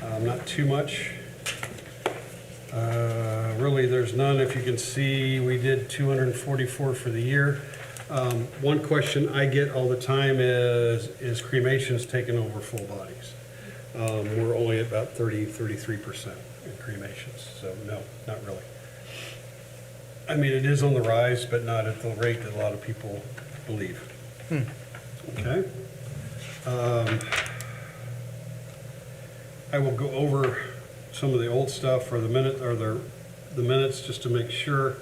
Not too much. Really, there's none. If you can see, we did 244 for the year. One question I get all the time is cremations taking over full bodies? We're only at about 33% in cremations, so no, not really. I mean, it is on the rise, but not at the rate that a lot of people believe. Okay. I will go over some of the old stuff or the minutes just to make sure.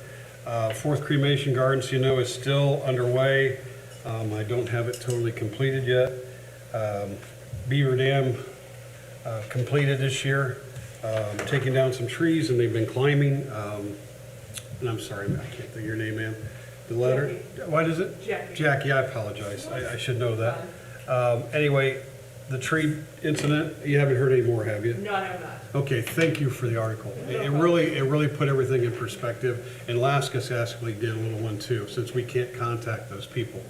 Fourth cremation garden, so you know, is still underway. I don't have it totally completed yet. Beaver Dam completed this year, taking down some trees, and they've been climbing. And I'm sorry, I can't think of your name, ma'am. The letter? Jackie. What is it? Jackie. Jackie, I apologize. I should know that. Anyway, the tree incident, you haven't heard any more, have you? No, I have not. Okay, thank you for the article. It really put everything in perspective, and Laskus actually did a little one too, since we can't contact those people.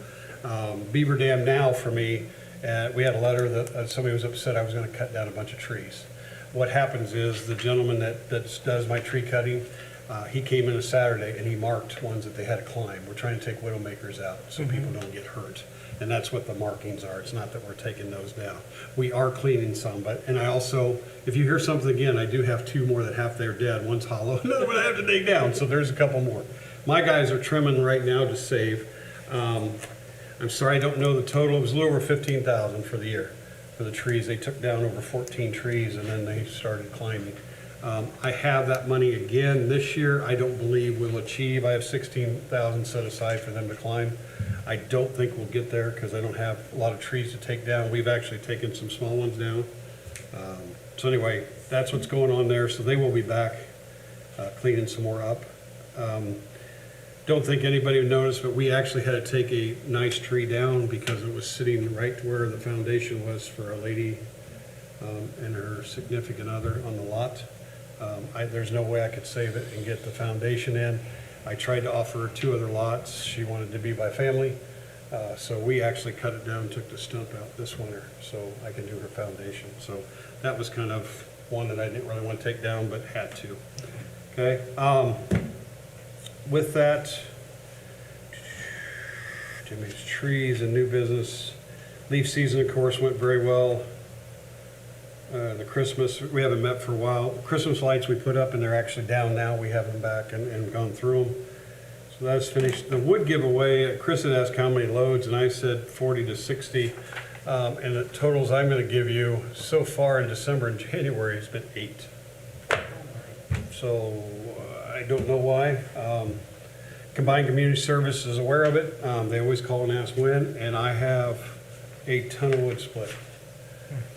Beaver Dam now, for me, we had a letter that somebody was upset I was gonna cut down a bunch of trees. What happens is the gentleman that does my tree cutting, he came in a Saturday and he marked ones that they had to climb. We're trying to take widowmakers out so people don't get hurt. And that's what the markings are. It's not that we're taking those down. We are cleaning some, and I also, if you hear something again, I do have two more that half they're dead. One's hollow, another one I have to dig down, so there's a couple more. My guys are trimming right now to save. I'm sorry, I don't know the total. It was a little over 15,000 for the year for the trees. They took down over 14 trees and then they started climbing. I have that money again this year. I don't believe we'll achieve. I have 16,000 set aside for them to climb. I don't think we'll get there because I don't have a lot of trees to take down. We've actually taken some small ones down. So anyway, that's what's going on there. So they will be back cleaning some more up. Don't think anybody would notice, but we actually had to take a nice tree down because it was sitting right where the foundation was for a lady and her significant other on the lot. There's no way I could save it and get the foundation in. I tried to offer her two other lots. She wanted to be by family. So we actually cut it down, took the stump out this winter so I can do her foundation. So that was kind of one that I didn't really want to take down, but had to. Okay. With that, Jimmy's trees and new business. Leaf season, of course, went very well. The Christmas, we haven't met for a while. Christmas lights we put up and they're actually down now. We have them back and gone through them. So that's finished. The wood giveaway, Chris had asked how many loads and I said 40 to 60. And the totals I'm going to give you so far in December and January has been 8. So I don't know why. Combined Community Service is aware of it. They always call and ask when, and I have a ton of wood split.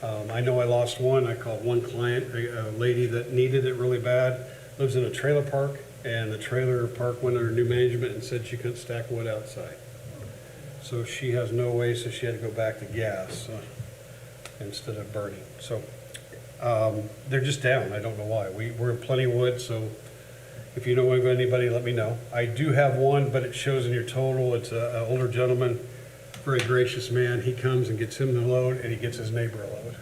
I know I lost one. I called one client, a lady that needed it really bad, lives in a trailer park, and the trailer park went under new management and said she couldn't stack wood outside. So she has no way, so she had to go back to gas instead of burning. So they're just down. I don't know why. We're in plenty of wood, so if you know of anybody, let me know. I do have one, but it shows in your total. It's an older gentleman, very gracious man. He comes and gets him the load, and he gets his neighbor a load.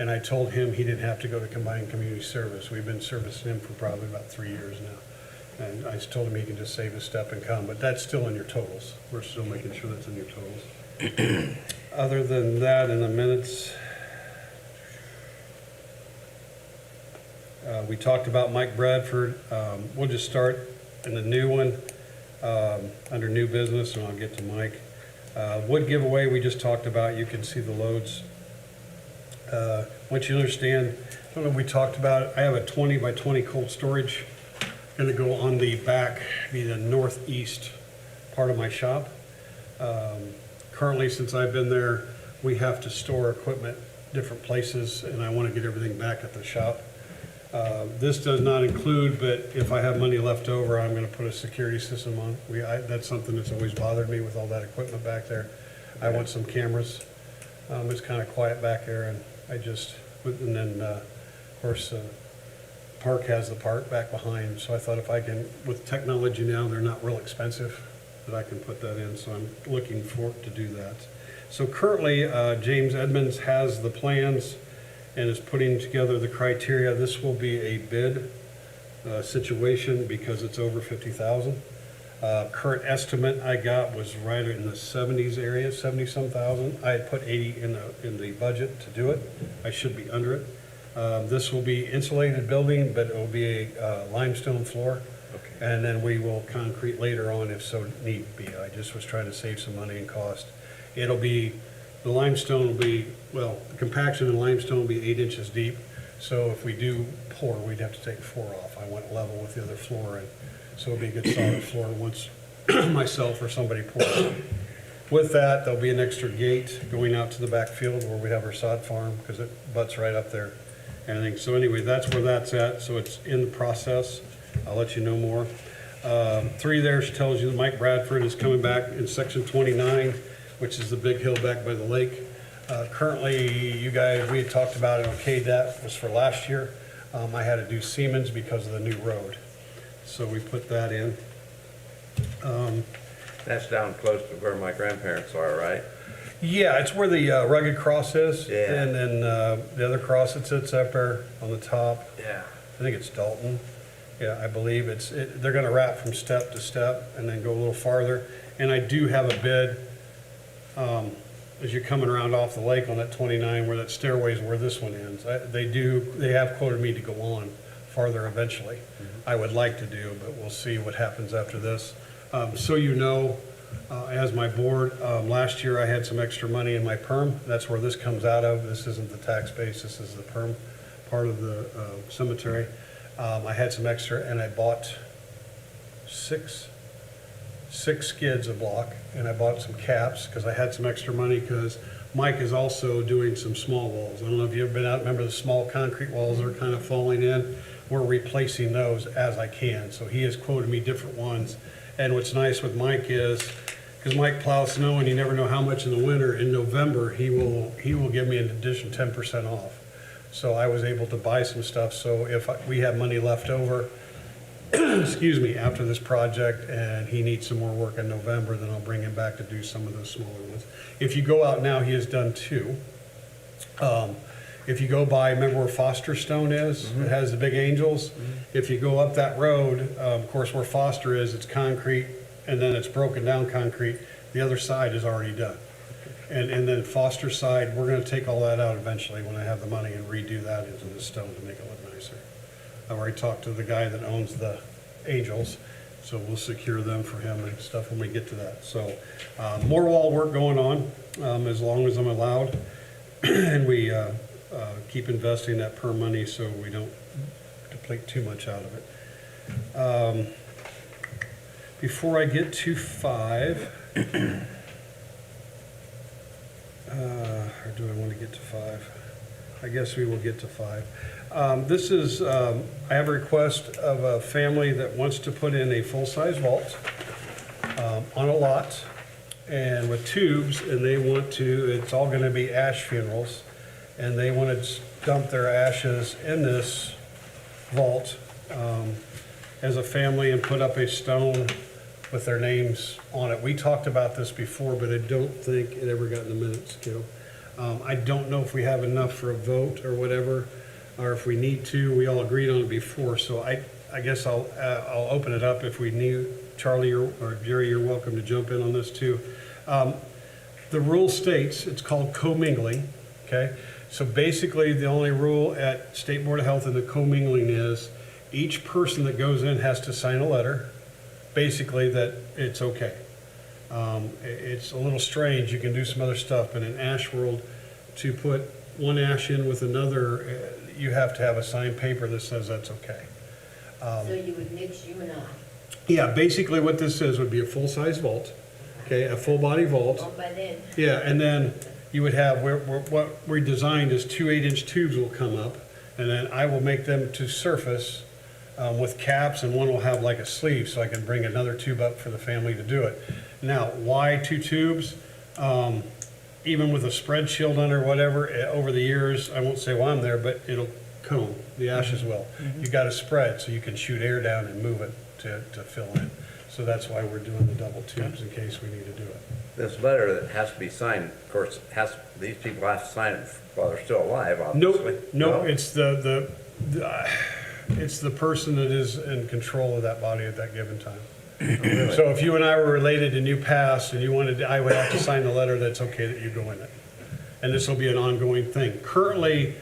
And I told him he didn't have to go to Combined Community Service. We've been servicing him for probably about 3 years now. And I just told him he can just save his step and come, but that's still in your totals. We're still making sure that's in your totals. Other than that, in the minutes, we talked about Mike Bradford. We'll just start in the new one under new business, and I'll get to Mike. Wood giveaway we just talked about. You can see the loads. Once you understand, I don't know if we talked about it. I have a 20 by 20 cold storage. Going to go on the back, be the northeast part of my shop. Currently, since I've been there, we have to store equipment different places, and I want to get everything back at the shop. This does not include, but if I have money left over, I'm going to put a security system on. That's something that's always bothered me with all that equipment back there. I want some cameras. It's kind of quiet back there, and and then of course, park has the park back behind. So I thought if I can, with technology now, they're not real expensive, that I can put that in. So I'm looking for to do that. So currently, James Edmonds has the plans. and is putting together the criteria. This will be a bid situation because it's over 50,000. Current estimate I got was right in the 70s area, 70-some thousand. I had put 80 in the budget to do it. I should be under it. This will be insulated building, but it will be a limestone floor. Okay. And then we will concrete later on if so need be. I just was trying to save some money and cost. It'll be, the limestone will be, well, the compaction in limestone will be 8 inches deep. So if we do pour, we'd have to take 4 off. I went level with the other floor, and so it'll be a good solid floor once myself or somebody pours. With that, there'll be an extra gate going out to the back field where we have our sod farm, because it butts right up there. Anything. So anyway, that's where that's at. So it's in the process. I'll let you know more. 3 there tells you that Mike Bradford is coming back in section 29, which is the big hill back by the lake. Currently, you guys, we had talked about it, okayed that, was for last year. I had to do Siemens because of the new road. So we put that in. That's down close to where my grandparents are, right? Yeah, it's where the rugged cross is. Yeah. And then the other cross that sits up there on the top. Yeah. I think it's Dalton. Yeah, I believe they're gonna wrap from step to step and then go a little farther. And I do have a bid, as you're coming around off the lake on that 29, where that stairway is where this one ends. They have quoted me to go on farther eventually. Mm-hmm. I would like to do, but we'll see what happens after this. So you know, as my board, last year I had some extra money in my perm. That's where this comes out of. This isn't the tax base, this is the perm part of the cemetery. I had some extra and I bought six skids a block, and I bought some caps because I had some extra money, because Mike is also doing some small walls. I don't know if you've ever been out, remember the small concrete walls that are kind of falling in? We're replacing those as I can. So he has quoted me different ones. And what's nice with Mike is, because Mike plows snow and you never know how much in the winter, in November, he will give me an additional 10% off. So I was able to buy some stuff. So if we have money left over, excuse me, after this project and he needs some more work in November, then I'll bring him back to do some of those smaller ones. If you go out now, he has done 2. If you go by, remember where Foster Stone is? Mm-hmm. It has the big angels. Mm-hmm. If you go up that road, of course where Foster is, it's concrete, and then it's broken down concrete. The other side is already done. And then Foster side, we're gonna take all that out eventually when I have the money and redo that into the stone to make it look nicer. I've already talked to the guy that owns the angels, so we'll secure them for him and stuff when we get to that. So more wall work going on, as long as I'm allowed. And we keep investing that per money so we don't deplete too much out of it. Before I get to 5, or do I want to get to 5? I guess we will get to 5. This is, I have a request of a family that wants to put in a full-size vault on a lot and with tubes, and they want to, it's all going to be ash funerals, and they want to dump their ashes in this vault as a family and put up a stone with their names on it. We talked about this before, but I don't think it ever got in the minutes, Gil. I don't know if we have enough for a vote or whatever, or if we need to. We all agreed on it before, so I guess I'll open it up if we need. Charlie or Jerry, you're welcome to jump in on this too. The rule states it's called commingling, okay? So basically the only rule at State Board of Health in the commingling is each person that goes in has to sign a letter, basically that it's okay. It's a little strange. You can do some other stuff, but in ash world, to put one ash in with another, you have to have a signed paper that says that's okay. So you would mix you and I? Yeah, basically what this is would be a full-size vault, okay, a full-body vault. Oh, by then. Yeah, and then you would have, what we designed is 2 8-inch tubes will come up, and then I will make them to surface with caps, and one will have like a sleeve, so I can bring another tube up for the family to do it. Now, why 2 tubes? Even with a spread shield on or whatever, over the years, I won't say why I'm there, but it'll cone, the ashes will. You got to spread so you can shoot air down and move it to fill in. So that's why we're doing the double tubes in case we need to do it. This letter that has to be signed, of course, these people have to sign it while they're still alive, obviously. Nope, No? it's it's the person that is in control of that body at that given time. So if you and I were related and you passed and you wanted, I would have to sign the letter that's okay that you go in it. And this will be an ongoing thing. Currently,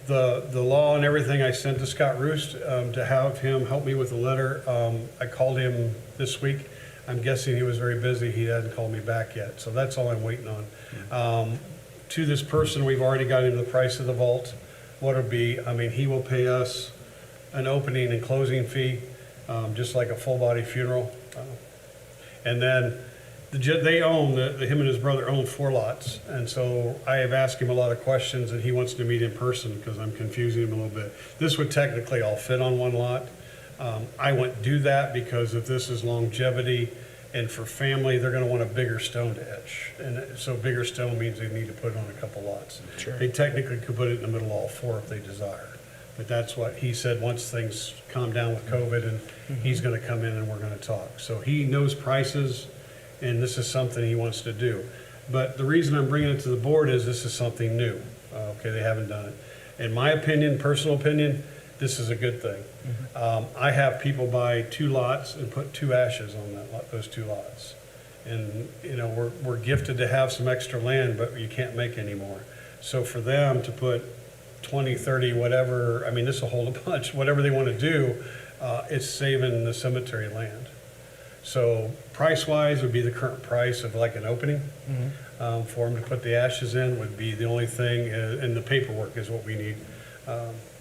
the law and everything I sent to Scott Roost to have him help me with the letter. I called him this week. I'm guessing he was very busy. He hadn't called me back yet. So that's all I'm waiting on. To this person, we've already got him the price of the vault, what it'll be. I mean, he will pay us an opening and closing fee, just like a full body funeral. And then they own, him and his brother own 4 lots. And so I have asked him a lot of questions and he wants to meet in person because I'm confusing him a little bit. This would technically all fit on one lot. I wouldn't do that because if this is longevity and for family, they're gonna want a bigger stone to etch. And so bigger stone means they need to put it on a couple lots. Sure. They technically could put it in the middle of all 4 if they desire. But that's what he said, once things calm down with COVID, and he's gonna come in and we're gonna talk. So he knows prices, and this is something he wants to do. But the reason I'm bringing it to the board is this is something new. Okay, they haven't done it. In my opinion, personal opinion, this is a good thing. I have people buy 2 lots and put 2 ashes on those 2 lots. And, you know, we're gifted to have some extra land, but you can't make any more. So for them to put 20, 30, whatever, I mean, this will hold a bunch, whatever they want to do, it's saving the cemetery land. So price-wise would be the current price of like an opening. For them to put the ashes in would be the only thing, and the paperwork is what we need,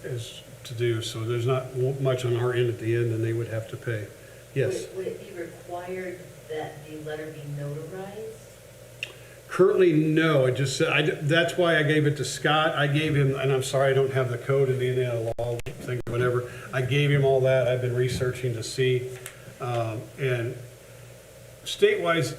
is to do. So there's not much on our end at the end, and they would have to pay. Yes? Would it be required that the letter be notarized? Currently, no. It just said, that's why I gave it to Scott. I gave him, and I'm sorry, I don't have the code in the Indiana law thing, whatever. I gave him all that. I've been researching to see. And state-wise,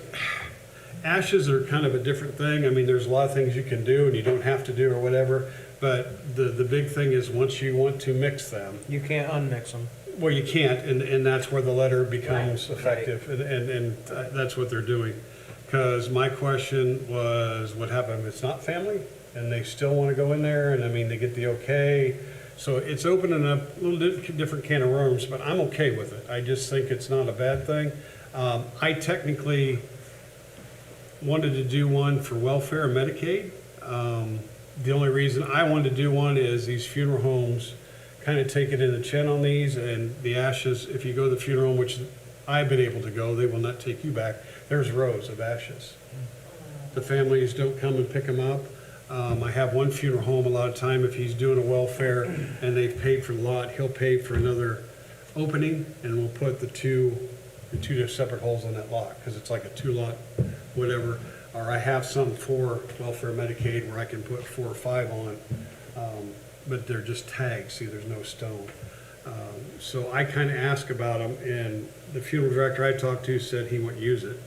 ashes are kind of a different thing. I mean, there's a lot of things you can do and you don't have to do or whatever. But the big thing is once you want to mix them, You can't unmix them. well, you can't, and that's where the letter becomes Right. effective, and that's what they're doing. Because my question was, what happened if it's not family, and they still want to go in there, and I mean, they get the okay? So it's opening up a little different can of worms, but I'm okay with it. I just think it's not a bad thing. I technically wanted to do one for welfare and Medicaid. The only reason I wanted to do one is these funeral homes kind of take it in the chin on these, and the ashes, if you go to the funeral home, which I've been able to go, they will not take you back. There's rows of ashes. The families don't come and pick them up. I have one funeral home, a lot of time, if he's doing a welfare and they've paid for the lot, he'll pay for another opening, and we'll put the two separate holes on that lot, because it's like a 2-lot, whatever. Or I have some for welfare Medicaid where I can put 4 or 5 on, but they're just tags, see, there's no stone. So I kind of asked about them, and the funeral director I talked to said he wouldn't use it.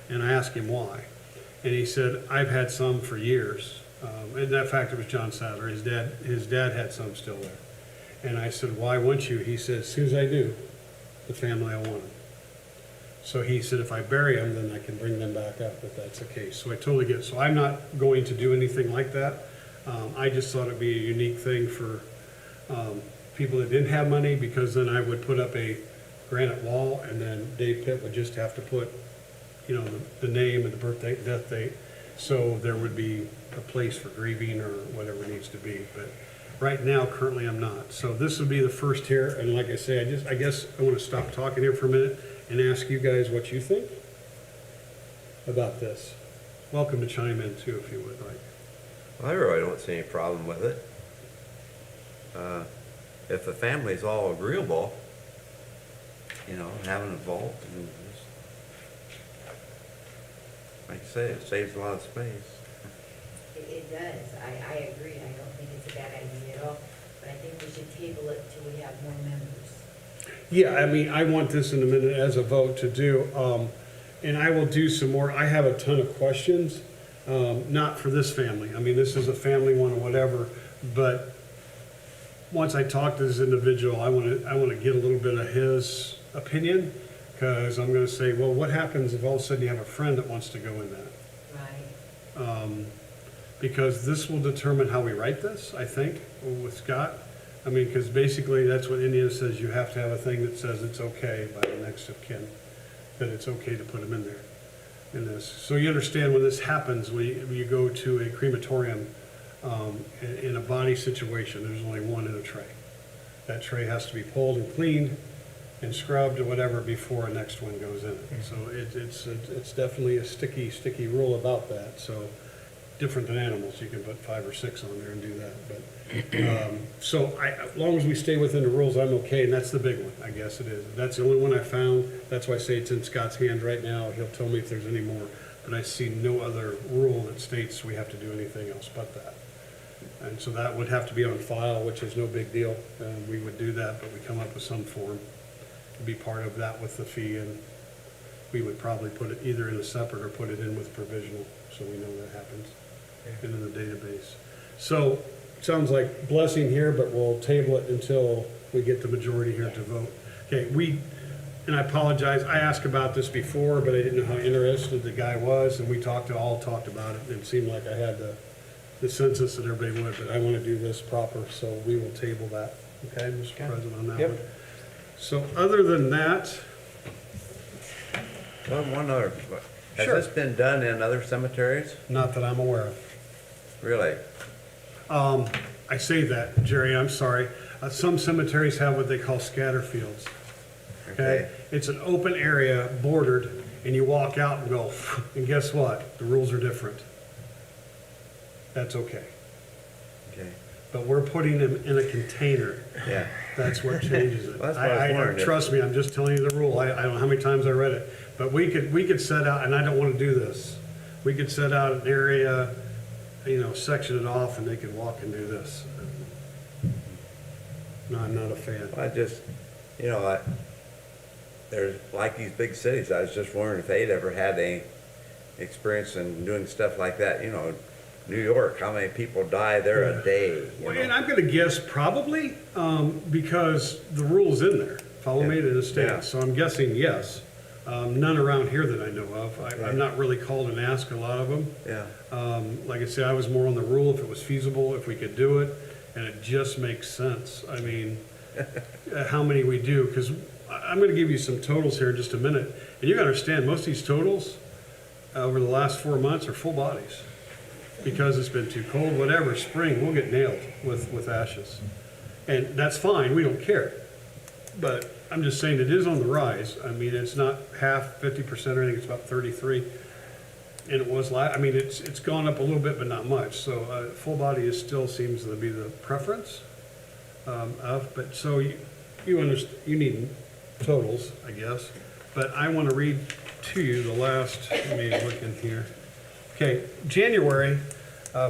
And I asked him why. And he said, I've had some for years. And that fact, it was John Sadler. His dad had some still there. And I said, why wouldn't you? He said, as soon as I do, the family I want them. So he said, if I bury them, then I can bring them back up if that's the case. So I totally get it. So I'm not going to do anything like that. I just thought it'd be a unique thing for people that didn't have money, because then I would put up a granite wall, and then Dave Pitt would just have to put, you know, the name and the birthday, death date. So there would be a place for grieving or whatever it needs to be. But right now, currently, I'm not. So this would be the first here. And like I say, I guess I want to stop talking here for a minute and ask you guys what you think about this. Welcome to chime in too, if you would like. I really don't see any problem with it. If the family's all agreeable, you know, having a vault, and just, like I say, it saves a lot of space. It does. I agree. I don't think it's a bad idea at all, but I think we should table it till we have more members. Yeah, I mean, I want this in a minute as a vote to do, and I will do some more. I have a ton of questions, not for this family. I mean, this is a family one or whatever, but once I talk to this individual, I want to get a little bit of his opinion, Because I'm gonna say, well, what happens if all of a sudden you have a friend that wants to go in that? Right. Because this will determine how we write this, I think, with Scott. I mean, because basically that's what Indiana says, you have to have a thing that says it's okay by the next of kin, that it's okay to put them in there, in this. So you understand when this happens, when you go to a crematorium, in a body situation, there's only one in a tray. That tray has to be pulled and cleaned and scrubbed or whatever before a next one goes in it. So it's definitely a sticky rule about that, so different than animals, you can put 5 or 6 on there and do that, but, so as long as we stay within the rules, I'm okay, and that's the big one, I guess it is. That's the only one I found, that's why I say it's in Scott's hands right now, he'll tell me if there's any more, but I see no other rule that states we have to do anything else but that. And so that would have to be on file, which is no big deal, and we would do that, but we come up with some form to be part of that with the fee, and we would probably put it either in a separate or put it in with provisional, so we know that happens into the database. So, sounds like blessing here, but we'll table it until we get the majority here to vote. Okay, and I apologize, I asked about this before, but I didn't know how interested the guy was, and we all talked about it, and it seemed like I had the census that everybody would, but I want to do this proper, so we will table that, okay, Mr. President, on that Yep. one. So other than that, One other, has Sure. this been done in other cemeteries? not that I'm aware of. Really? I say that, Jerry, I'm sorry. Some cemeteries have what they call scatter fields. Okay? It's an open area bordered, and you walk out and go, and guess what? The rules are different. That's okay. Okay, But we're putting them in a container. yeah. That's what changes it. Well, that's what I was wondering. Trust me, I'm just telling you the rule. I don't know how many times I read it. But we could set out, and I don't want to do this. We could set out an area, section it off, and they could walk and do this. No, I'm not a fan. I just, there's, like these big cities, I was just wondering if they'd ever had any experience in doing stuff like that, New York, how many people die there a day, you Well, and know? I'm gonna guess probably, because the rule's in there, follow me to the Yeah. state, so I'm guessing yes. None around here that I know of. Right. I'm not really called and asked a lot of them. Yeah, Like I said, I was more on the rule, if it was feasible, if we could do it, and it just makes sense. I mean, how many we do, because I'm gonna give you some totals here in just a minute, and you gotta understand, most of these totals over the last 4 months are full bodies. Because it's been too cold, whatever, spring, we'll get nailed with ashes. And that's fine, we don't care. But I'm just saying it is on the rise. I mean, it's not half, 50%, or anything, it's about 33. And it was it's gone up a little bit, but not much. So, full body still seems to be the preference, but so you understand, you need totals, I guess. But I want to read to you the last, let me look in here. Okay, January,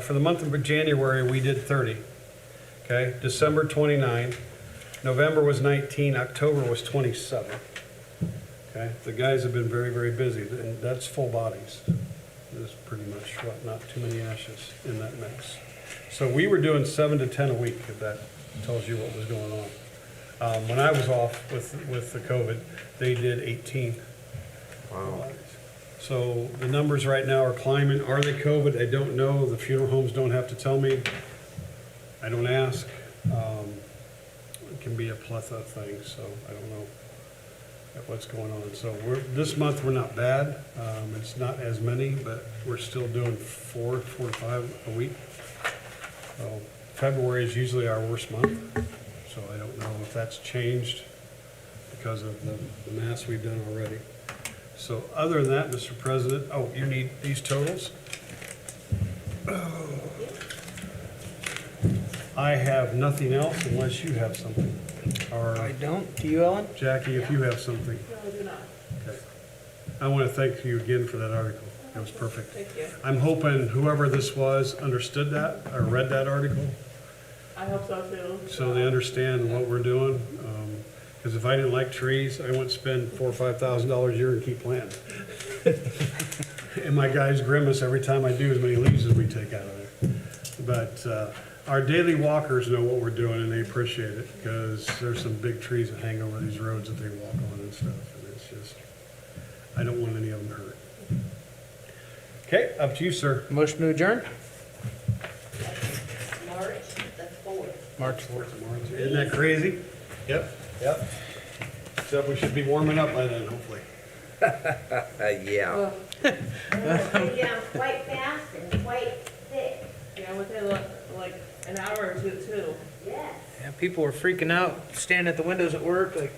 for the month of January, we did 30. Okay, December 29, November was 19, October was 27. Okay, the guys have been very, very busy, and that's full bodies. There's pretty much, not too many ashes in that mix. So we were doing 7 to 10 a week, if that tells you what was going on. When I was off with the COVID, they did 18. wow. So the numbers right now are climbing. Are they COVID? I don't know. The funeral homes don't have to tell me. I don't ask. It can be a plethora of things, so I don't know what's going on. So this month we're not bad. It's not as many, but we're still doing 4 to 5 a week. So February is usually our worst month, so I don't know if that's changed because of the mass we've done already. So other than that, Mr. President, you need these totals? I have nothing else unless you have something. I Or don't. Do you, Ellen? Jackie, if you have something. No, I do not. Okay. I want to thank you again for that article. It was perfect. Thank you. I'm hoping whoever this was understood that or read that article, I hope so too. so they understand what we're doing. Because if I didn't like trees, I wouldn't spend $4,000 or $5,000 a year and keep planting. And my guys grimace every time I do as many leaves as we take out of there. But our daily walkers know what we're doing, and they appreciate it, because there's some big trees that hang over these roads that they walk on and stuff. And it's just, I don't want any of them hurt. Okay, up to you, sir. Motion to adjourn? March the 4th. March 4th of March. Isn't that crazy? Yep. Except we should be warming up by then, hopefully. Yeah. Go down quite fast and quite thick. Yeah, within like an hour or two too. Yes. Yeah, people were freaking out, standing at the windows at work, like,